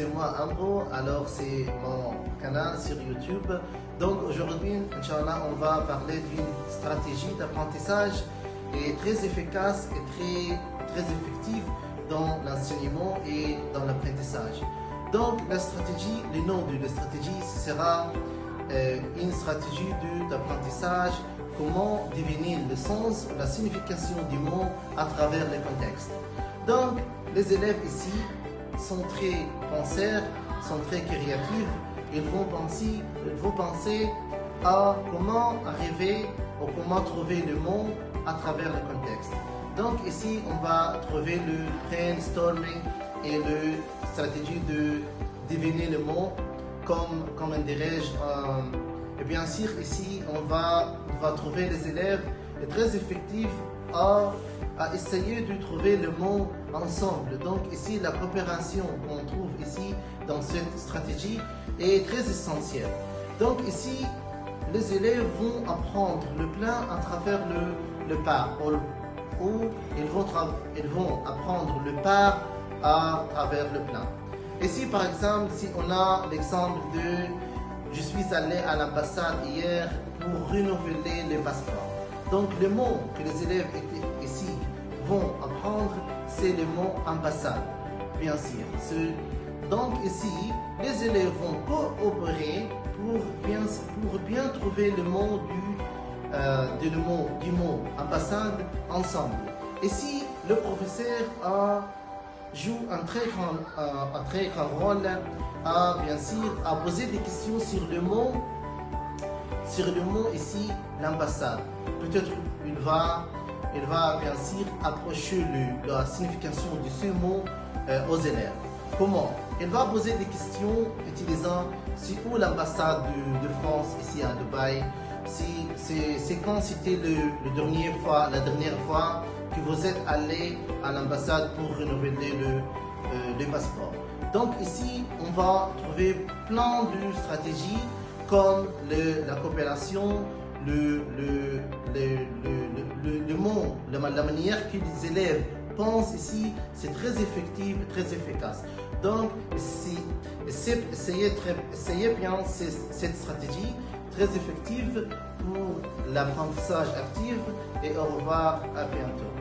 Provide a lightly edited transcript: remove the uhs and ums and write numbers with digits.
c'est moi Ambro, alors c'est mon canal sur YouTube. Donc aujourd'hui, Inch'Allah, on va parler d'une stratégie d'apprentissage très efficace et très effective dans l'enseignement et dans l'apprentissage. Donc la stratégie, le nom de la stratégie, ce sera une stratégie d'apprentissage, comment deviner le sens, la signification du mot à travers le contexte. Donc les élèves ici sont très penseurs, sont très créatifs, ils vont penser à comment arriver ou comment trouver le mot à travers le contexte. Donc ici, on va trouver le brainstorming et la stratégie de deviner le mot, comme dirais-je. Et bien sûr, ici, on va trouver les élèves très effectifs à essayer de trouver le mot ensemble. Donc ici, la coopération qu'on trouve ici dans cette stratégie est très essentielle. Donc ici, les élèves vont apprendre le plan à travers le par, ou ils vont apprendre le par à travers le plan. Ici, par exemple, si on a l'exemple de « Je suis allé à l'ambassade hier pour renouveler le passeport ». Donc, le mot que les élèves ici vont apprendre, c'est le mot « ambassade », bien sûr. Donc, ici, les élèves vont coopérer pour bien trouver le mot du mot ambassade ensemble. Ici, le professeur joue un très grand rôle bien sûr, à poser des questions sur le mot ici, l'ambassade. Peut-être il va bien sûr approcher la signification de ce mot aux élèves. Comment? Il va poser des questions utilisant c'est où l'ambassade de France ici à Dubaï, c'est quand c'était la dernière fois que vous êtes allé à l'ambassade pour renouveler le passeport. Donc ici, on va trouver plein de stratégies comme la coopération, le mot, la manière que les élèves pensent ici, c'est très effectif, très efficace. Donc, essayez bien cette stratégie très effective pour l'apprentissage actif et au revoir, à bientôt.